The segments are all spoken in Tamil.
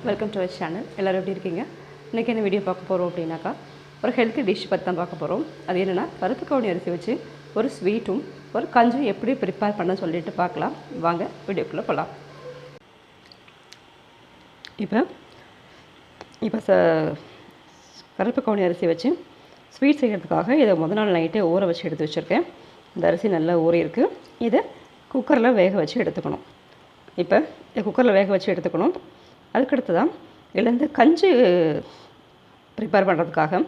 Welcome to our channel. எல்லோரும் எப்படி இருக்கீங்க? இன்றைக்கி என்ன வீடியோ பார்க்க போகிறோம் அப்படின்னாக்கா, ஒரு ஹெல்த்தி டிஷ் பற்றி தான் பார்க்க போகிறோம். அது என்னென்னா, கருப்பு கவுனி அரிசி வச்சு ஒரு ஸ்வீட்டும் ஒரு கஞ்சும் எப்படி ப்ரிப்பேர் பண்ண சொல்லிட்டு பார்க்கலாம். வாங்க வீடியோக்குள்ளே போகலாம். இப்போ கருப்பு கவுனி அரிசி வச்சு ஸ்வீட் செய்கிறதுக்காக இதை முதல் நாள் நைட்டே ஊற வச்சு எடுத்து வச்சுருக்கேன். இந்த அரிசி நல்லா ஊறியிருக்கு. இதை குக்கரில் வேக வச்சு எடுத்துக்கணும். இப்போ குக்கரில் வேக வச்சு எடுத்துக்கணும். அதுக்கடுத்து தான் இதுலேருந்து கஞ்சி ப்ரிப்பேர் பண்ணுறதுக்காக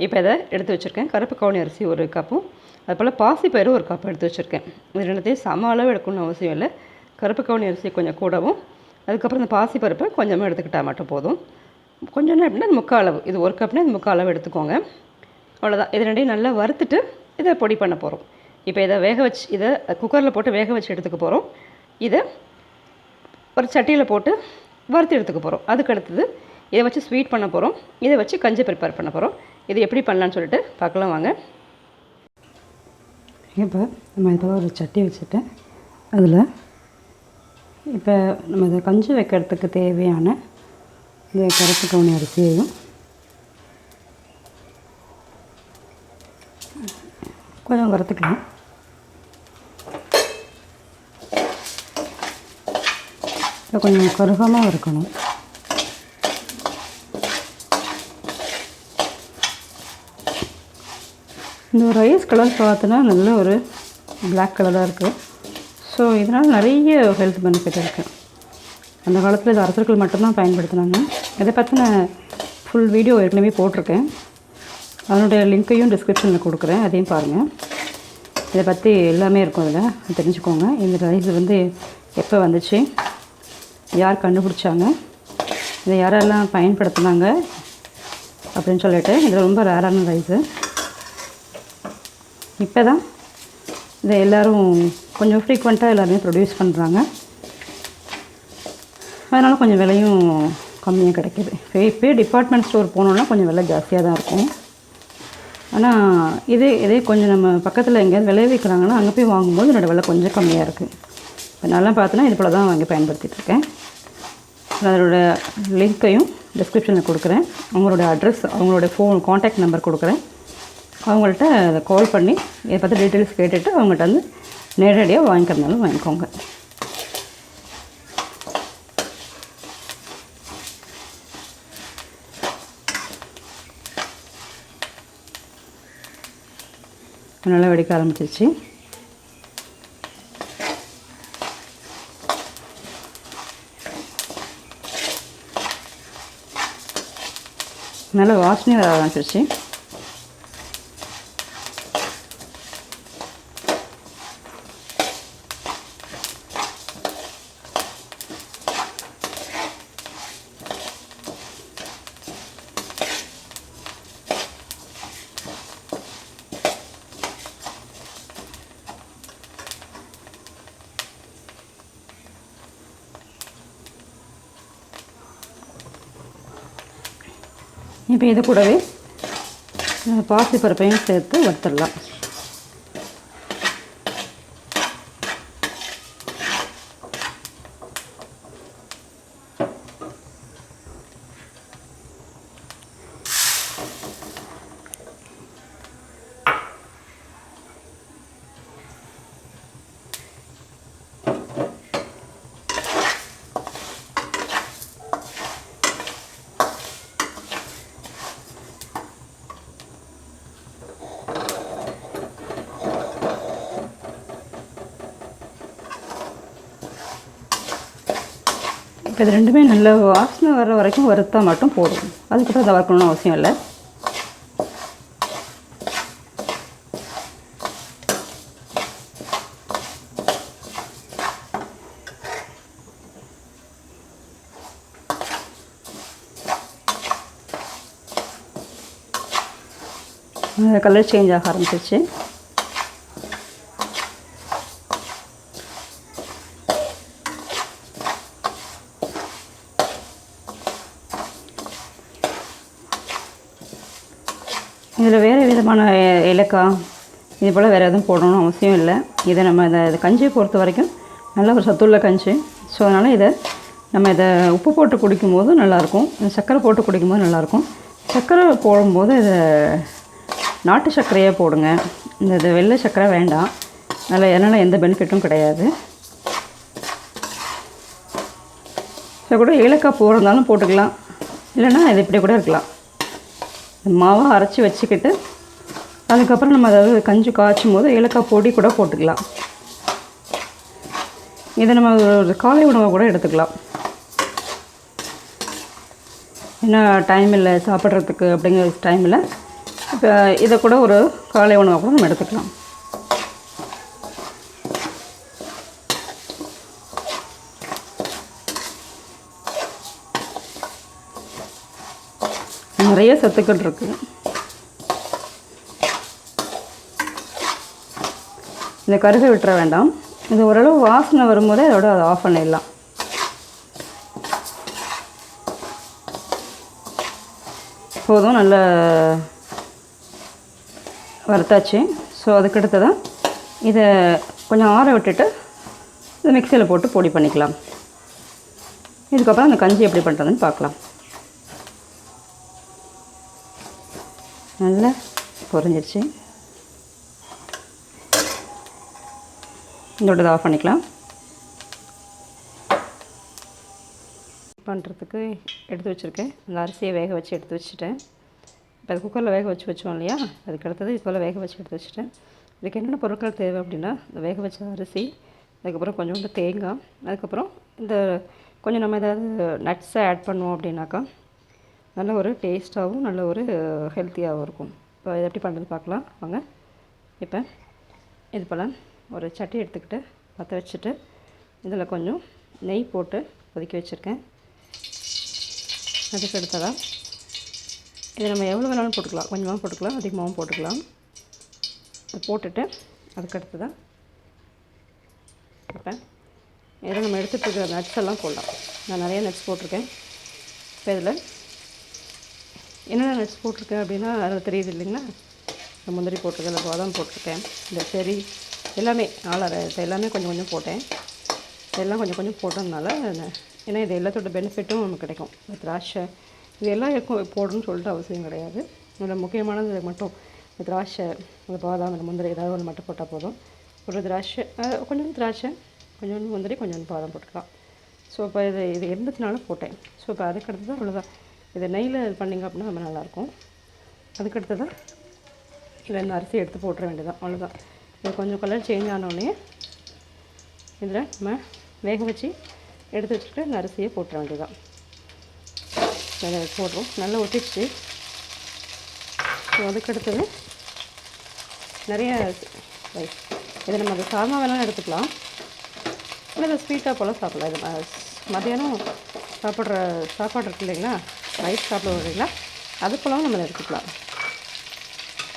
இப்போ இதை எடுத்து வச்சுருக்கேன். கருப்பு கவுனி அரிசி ஒரு கப்பும், அதுபோல் பாசிப்பயிறு ஒரு கப்பு எடுத்து வச்சுருக்கேன். இது ரெண்டுத்தையும் சம அளவு எடுக்கணும்னு அவசியம் இல்லை. கருப்பு கவுனி அரிசி கொஞ்சம் கூடவும், அதுக்கப்புறம் இந்த பாசிப்பருப்பை கொஞ்சமாக எடுத்துக்கிட்டால் மட்டும் போதும். கொஞ்சம் அப்படின்னா இது முக்கால் அளவு, இது ஒரு கப்னா இது முக்கால் அளவு எடுத்துக்கோங்க. அவ்வளோதான். இது ரெண்டையும் நல்லா வறுத்துட்டு இதை பொடி பண்ண போகிறோம். இப்போ இதை இதை குக்கரில் போட்டு வேக வச்சு எடுத்துக்க போகிறோம். இதை ஒரு சட்டியில் போட்டு வறுத்து எடுத்துக்க போகிறோம். அதுக்கடுத்தது இதை வச்சு ஸ்வீட் பண்ண போகிறோம். இதை வச்சு கஞ்சி ப்ரிப்பேர் பண்ண போகிறோம். இது எப்படி பண்ணலான்னு சொல்லிட்டு பார்க்கலாம் வாங்க. இப்போ நம்ம இதில் ஒரு சட்டி வச்சுட்டு அதில் இப்போ நம்ம இதை கஞ்சி வைக்கிறதுக்கு தேவையான இந்த கருப்பு கவுனி அரிசியையும் கொஞ்சம் வறுத்துக்கலாம். இப்போ கொஞ்சம் கருகமாக இருக்கணும். இந்த ரைஸ் கலர் பார்த்தோன்னா நல்ல ஒரு பிளாக் கலராக இருக்குது. ஸோ இதனால் நிறைய ஹெல்த் பெனிஃபிட் இருக்குது. அந்த காலத்தில் இது அரசர்கள் மட்டும்தான் பயன்படுத்தினாங்க. இதை பற்றின ஃபுல் வீடியோ ஏற்கனவே போட்டிருக்கேன். அதனுடைய லிங்க்கையும் டிஸ்கிரிப்ஷனில் கொடுக்குறேன், அதையும் பாருங்கள். இதை பற்றி எல்லாமே இருக்கும், அதில் தெரிஞ்சுக்கோங்க. இந்த ரைஸ் எப்போ வந்துச்சு, யார் கண்டுபிடிச்சாங்க, இதை யாரெல்லாம் பயன்படுத்தினாங்க அப்படின்னு சொல்லிட்டு. இது ரொம்ப ரேரான ரைஸு. இப்போ தான் இதை எல்லோரும் கொஞ்சம் ஃப்ரீக்வெண்ட்டாக எல்லாருமே ப்ரொடியூஸ் பண்ணுறாங்க. அதனால் கொஞ்சம் விலையும் கம்மியாக கிடைக்கிது. இப்போ டிபார்ட்மெண்ட் ஸ்டோர் போனோன்னா கொஞ்சம் விலை ஜாஸ்தியாக தான் இருக்கும். ஆனால் இதே கொஞ்சம் நம்ம பக்கத்தில் எங்கேயாவது விளைவிக்கிறாங்கன்னா அங்கே போய் வாங்கும்போது என்னோடய விலை கொஞ்சம் கம்மியாக இருக்குது. இப்போ நல்லா பார்த்தோன்னா இது போல் தான் வாங்கி பயன்படுத்திகிட்ருக்கேன். அதோட லிங்க்கையும் டிஸ்கிரிப்ஷனில் கொடுக்குறேன். அவங்களோட அட்ரஸ், அவங்களோட காண்டாக்ட் நம்பர் கொடுக்குறேன். அவங்கள்ட்ட அதை கால் பண்ணி இதை பற்றி டீட்டெயில்ஸ் கேட்டுட்டு அவங்கள்ட்ட நேரடியாக வாங்கிக்கிறதுனாலும் வாங்கிக்கோங்க. நல்லா வெடிக்க ஆரம்பிச்சிருச்சு. நல்லா வாசனையும் வர ஆரம்பிச்சிருச்சு. இப்போ இது கூடவே பாசி பருப்பையும் சேர்த்து வறுத்துடலாம். இப்போ இது ரெண்டுமே நல்ல வாசனை வர்ற வரைக்கும் வறுத்தா மட்டும் போதும். அதுக்கப்புறம் அதை வறுக்கணும்னு அவசியம் இல்லை. கலர் சேஞ்ச் ஆக ஆரம்பிச்சிருச்சு. இதில் வேறு விதமான ஏலக்காய் இது போல் வேறு எதுவும் போடணும்னு அவசியம் இல்லை. இதை நம்ம இதை கஞ்சியை பொறுத்த வரைக்கும் நல்ல ஒரு சத்துள்ள கஞ்சி. ஸோ அதனால் இதை நம்ம இதை உப்பு போட்டு குடிக்கும்போது நல்லாயிருக்கும், சர்க்கரை போட்டு குடிக்கும்போது நல்லாயிருக்கும். சர்க்கரை போடும்போது இதை நாட்டு சர்க்கரையாக போடுங்க, இந்த வெள்ளை சர்க்கரை வேண்டாம், அதனால் எந்த பெனிஃபிட்டும் கிடையாது. இதை கூட ஏலக்காய் போடுறதாலும் போட்டுக்கலாம், இல்லைன்னா இது இப்படி கூட இருக்கலாம். மாவை அரைச்சி வச்சுக்கிட்டு அதுக்கப்புறம் நம்ம அதாவது கஞ்சி காய்ச்சும் போது ஏலக்காய் பொடி கூட போட்டுக்கலாம். இதை நம்ம ஒரு காலை உணவை கூட எடுத்துக்கலாம். ஏன்னா டைம் இல்லை சாப்பிட்றதுக்கு அப்படிங்கிற டைமில் இப்போ இதை கூட ஒரு காலை உணவை கூட நம்ம எடுத்துக்கலாம். நிறைய சத்துக்கள் இருக்குது. இந்த கருகை விட்டுற வேண்டாம். இது ஓரளவு வாசனை வரும்போதே அதோட அதை ஆஃப் பண்ணிடலாம். போதும், நல்ல வறுத்தாச்சு. ஸோ அதுக்கடுத்து இதை கொஞ்சம் ஆற விட்டுட்டு இதை மிக்சியில் போட்டு பொடி பண்ணிக்கலாம். இதுக்கப்புறம் அந்த கஞ்சி எப்படி பண்ணுறதுன்னு பார்க்கலாம். நல்லா பொரிஞ்சிருச்சு. இதோட ஆஃப் பண்ணிக்கலாம். பண்ணுறதுக்கு எடுத்து வச்சுருக்கேன். அந்த அரிசியை வேக வச்சு எடுத்து வச்சுட்டேன். இப்போ அது குக்கரில் வேக வச்சோம் இல்லையா, அதுக்கு அடுத்தது இது போல் வேக வச்சு எடுத்து வச்சுட்டேன். இதுக்கு என்னென்ன பொருட்கள் தேவை அப்படின்னா, இந்த வேக வச்ச அரிசி, அதுக்கப்புறம் கொஞ்சோண்டு தேங்காய், அதுக்கப்புறம் இந்த கொஞ்சம் நம்ம ஏதாவது நட்ஸை ஆட் பண்ணுவோம் அப்படின்னாக்கா நல்ல ஒரு டேஸ்ட்டாகவும் நல்ல ஒரு ஹெல்த்தியாகவும் இருக்கும். இப்போ இதை எப்படி பண்ணுறது பார்க்கலாம் வாங்க. இப்போ இது போல் ஒரு சட்டி எடுத்துக்கிட்டு பற்ற வச்சுட்டு இதில் கொஞ்சம் நெய் போட்டு கொதிக்க வச்சுருக்கேன். அதுக்கு அடுத்ததாக இதை நம்ம எவ்வளோ வேணாலும் போட்டுக்கலாம், கொஞ்சமாக போட்டுக்கலாம், அதிகமாகவும் போட்டுக்கலாம். அதை போட்டுட்டு அதுக்கு அடுத்ததாக இப்போ இதில் நம்ம எடுத்துகிட்டு இருக்கிற நட்ஸ் எல்லாம் போடலாம். நான் நிறைய நட்ஸ் போட்டிருக்கேன். இப்போ இதில் என்னென்ன நட்ஸ் போட்டிருக்கேன் அப்படின்னா அதில் தெரியுது இல்லைங்களா, இந்த முந்திரி போட்டிருக்கேன், இல்லை பாதாம் போட்டிருக்கேன், இந்த செரி எல்லாமே எல்லாமே கொஞ்சம் கொஞ்சம் போட்டேன். இதெல்லாம் கொஞ்சம் கொஞ்சம் போட்டதுனால ஏன்னா இது எல்லாத்தோட பெனிஃபிட்டும் நமக்கு கிடைக்கும். இந்த திராட்சை இது எல்லாம் இருக்கும் போடணும்னு சொல்லிட்டு அவசியம் கிடையாது. இதில் முக்கியமானது மட்டும் இந்த திராட்சை, இந்த பாதாம், இந்த முந்திரி ஏதாவது ஒன்று மட்டும் போட்டால் போதும். ஒரு திராட்சை, கொஞ்சம் திராட்சை, கொஞ்சோண்டு முந்திரி, கொஞ்சோண்டு பாதாம் போட்டுக்கலாம். ஸோ இப்போ இது இருந்ததுனால போட்டேன். ஸோ இப்போ அதுக்கடுத்து தான் அவ்வளோதான். இதை நெய்யில் பண்ணிங்க அப்படின்னா ரொம்ப நல்லாயிருக்கும். அதுக்கடுத்து தான் இதில் இந்த அரிசி எடுத்து போட்டுற வேண்டியதான், அவ்வளோதான். இது கொஞ்சம் கலர் சேஞ்ச் ஆனோடனே இதில் நம்ம வேக வச்சு எடுத்து வச்சுட்டு இந்த அரிசியை போட்டுற வேண்டியதான். அதை போடுறோம், நல்லா ஒட்டிடுச்சு. ஸோ அதுக்கடுத்தது நிறைய ரைஸ், இதை நம்ம அதை சார்மா வேணாலும் எடுத்துக்கலாம், இல்லை இதை ஸ்வீட்டாக போல் சாப்பிடலாம். இது மதியானம் சாப்பிட்ற சாப்பாடு இருக்கு இல்லைங்களா, ரைஸ் சாப்பிட இல்லைங்களா, அது போலவும் நம்ம எடுத்துக்கலாம்.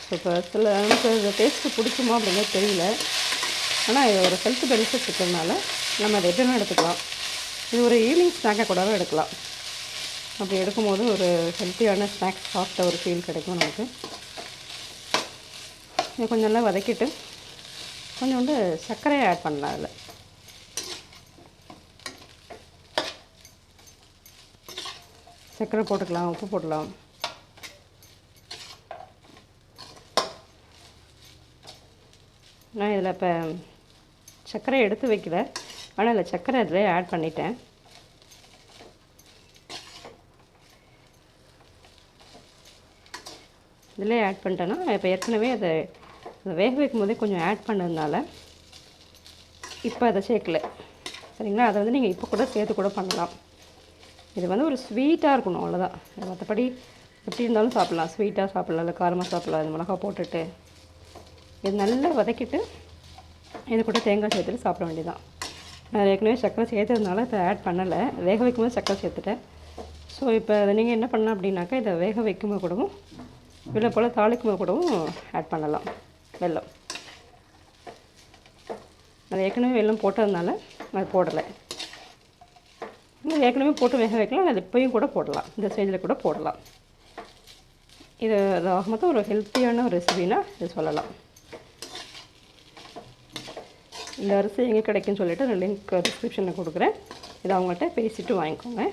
ஸோ இப்போ சில நமக்கு இந்த டேஸ்ட்டு பிடிக்குமா அப்படிங்கிறது தெரியல, ஆனால் இது ஒரு ஹெல்த் பெனிஃபிட் இருக்கிறதுனால நம்ம அதை எப்படினா எடுத்துக்கலாம். இது ஒரு ஈவினிங் ஸ்நாக்காக கூட எடுக்கலாம். அப்படி எடுக்கும்போது ஒரு ஹெல்த்தியான ஸ்நாக்ஸ் சாப்பிட்ட ஒரு ஃபீல் கிடைக்கும் நமக்கு. இது கொஞ்சம் நல்லா வதக்கிட்டு கொஞ்சோண்டு சர்க்கரையை ஆட் பண்ணலாம். அதில் சர்க்கரை போட்டுக்கலாம், உப்பு போடலாம். நான் இதில் இப்போ சர்க்கரை எடுத்து வைக்கல, ஆனால் இதில் சர்க்கரை அதில் ஆட் பண்ணிட்டேன். இதிலே ஆட் பண்ணிட்டேன்னா இப்போ ஏற்கனவே அதை வேக வைக்கும் போதே கொஞ்சம் ஆட் பண்ணதுனால இப்போ அதை சேர்க்கல, சரிங்களா. அதை வந்து நீங்கள் இப்போ கூட சேர்த்து கூட பண்ணலாம். இது வந்து ஒரு ஸ்வீட்டாக இருக்கணும், அவ்வளோதான். மற்றபடி எப்படி இருந்தாலும் சாப்பிட்லாம், ஸ்வீட்டாக சாப்பிட்லாம், இல்லை காரமாக சாப்பிட்லாம். இந்த மிளகா போட்டுட்டு இது நல்லா வதக்கிட்டு இது கூட தேங்காய் சேர்த்துட்டு சாப்பிட வேண்டியதான். நான் ஏற்கனவே சர்க்கரை சேர்த்ததுனால இப்போ ஆட் பண்ணலை, வேக வைக்கும்போது சர்க்கரை சேர்த்துட்டேன். ஸோ இப்போ அதை நீங்கள் என்ன பண்ணலாம் அப்படின்னாக்கா, இதை வேக வைக்கும்போது கூடவும் இல்லை போல் தாளிக்கும்போது கூடவும் ஆட் பண்ணலாம் வெல்லம். அது ஏற்கனவே வெல்லம் போட்டதுனால அது போடலை. ஏற்கனவே போட்டு வேக வைக்கலாம், அது இப்போயும் கூட போடலாம், இந்த ஸ்டேஜில் கூட போடலாம். இது ஆக மொத்தம் ஒரு ஹெல்த்தியான ஒரு ரெசிபின்னா இது சொல்லலாம். இந்த அரிசி எங்கே கிடைக்குன்னு சொல்லிவிட்டு நான் லிங்க் டிஸ்கிரிப்ஷனில் கொடுக்குறேன், இதை அவங்கள்ட்ட பேசிட்டு வாங்கிக்கோங்க.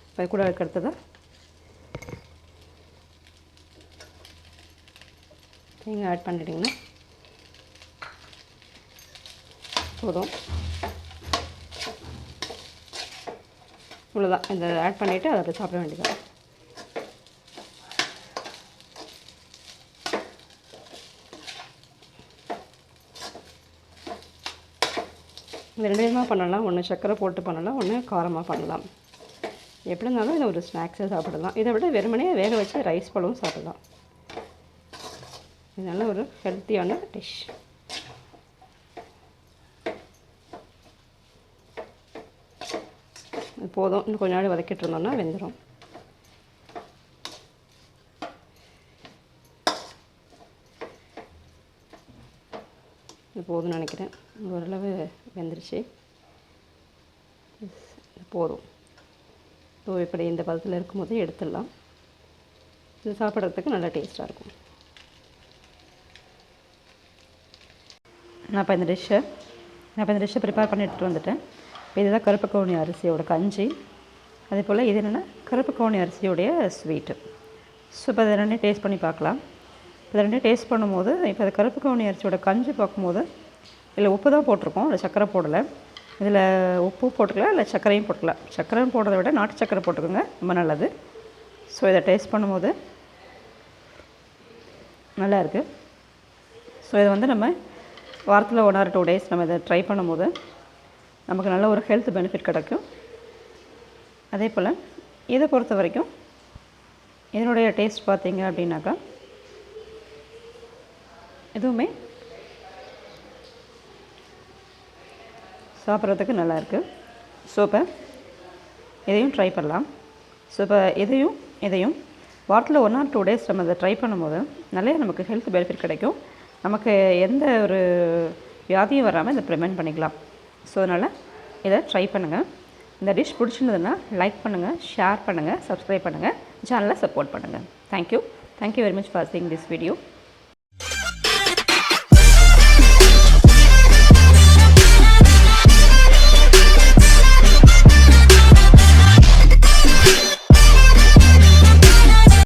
இப்போ கூட இருக்கிறது தேங்காய் ஆட் பண்ணிட்டிங்கன்னா போதும். இவ்வளோதான். இதை ஆட் பண்ணிவிட்டு அதை அப்படியே சாப்பிட வேண்டியதான். இந்த 2 விதமாக பண்ணலாம். ஒன்று சர்க்கரை போட்டு பண்ணலாம், ஒன்று காரமாக பண்ணலாம். எப்படி இருந்தாலும் இதை ஒரு ஸ்நாக்ஸாக சாப்பிடலாம். இதை விட வெறுமனே வேக வச்சு ரைஸ் போலவும் சாப்பிடலாம். இது நல்ல ஒரு ஹெல்த்தியான டிஷ். போதும். இன்னும் கொஞ்ச நாள் வதக்கிட்டு இருந்தோம்னா வெந்துடும். இது போதும்னு நினைக்கிறேன். ஓரளவு வெந்துருச்சு. போதும். ஸோ இப்படி இந்த பதத்தில் இருக்கும்போது எடுத்துடலாம். இது சாப்பிட்றதுக்கு நல்லா டேஸ்ட்டாக இருக்கும். நான் இப்போ இந்த டிஷ்ஷை ப்ரிப்பேர் பண்ணி எடுத்துகிட்டு வந்துட்டேன். இதுதான் கருப்பு கவுனி அரிசியோட கஞ்சி. அதே போல் இது என்னென்னா கருப்பு கவுனி அரிசியோடைய ஸ்வீட்டு. ஸோ இப்போ இதை ரெண்டையும் டேஸ்ட் பண்ணி பார்க்கலாம். இதை ரெண்டையும் டேஸ்ட் பண்ணும்போது இப்போ இந்த கருப்பு கவுனி அரிசியோட கஞ்சி பார்க்கும்போது இதில் உப்பு தான் போட்டிருக்கோம், இல்லை சர்க்கரை போடலை. இதில் உப்பு போட்டுக்கலாம், இல்லை சர்க்கரையும் போட்டுக்கலாம். சர்க்கரையும் போடுறதை விட நாட்டு சர்க்கரை போட்டுக்கோங்க, ரொம்ப நல்லது. ஸோ இதை டேஸ்ட் பண்ணும்போது நல்லா இருக்குது. ஸோ இதை வந்து நம்ம வாரத்தில் 1 or 2 days நம்ம இதை ட்ரை பண்ணும்போது நமக்கு நல்ல ஒரு ஹெல்த் பெனிஃபிட் கிடைக்கும். அதே போல் இதை பொறுத்த வரைக்கும் இதனுடைய டேஸ்ட் பார்த்தீங்க அப்படின்னாக்கா எதுவுமே சாப்பிட்றதுக்கு நல்லாயிருக்கு. ஸோ இப்போ இதையும் ட்ரை பண்ணலாம். ஸோ இப்போ இதையும் வாரத்தில் 1 or 2 days நம்ம இதை ட்ரை பண்ணும்போது நிறைய நமக்கு ஹெல்த் பெனிஃபிட் கிடைக்கும். நமக்கு எந்த ஒரு வியாதியும் வராமல் இதை ப்ரிவென்ட் பண்ணிக்கலாம். ஸோ அதனால் இதை ட்ரை பண்ணுங்கள். இந்த டிஷ் பிடிச்சிருந்ததுன்னா லைக் பண்ணுங்கள், ஷேர் பண்ணுங்கள், சப்ஸ்கிரைப் பண்ணுங்கள், சேனலை சப்போர்ட் பண்ணுங்கள். Thank you very much for seeing this video.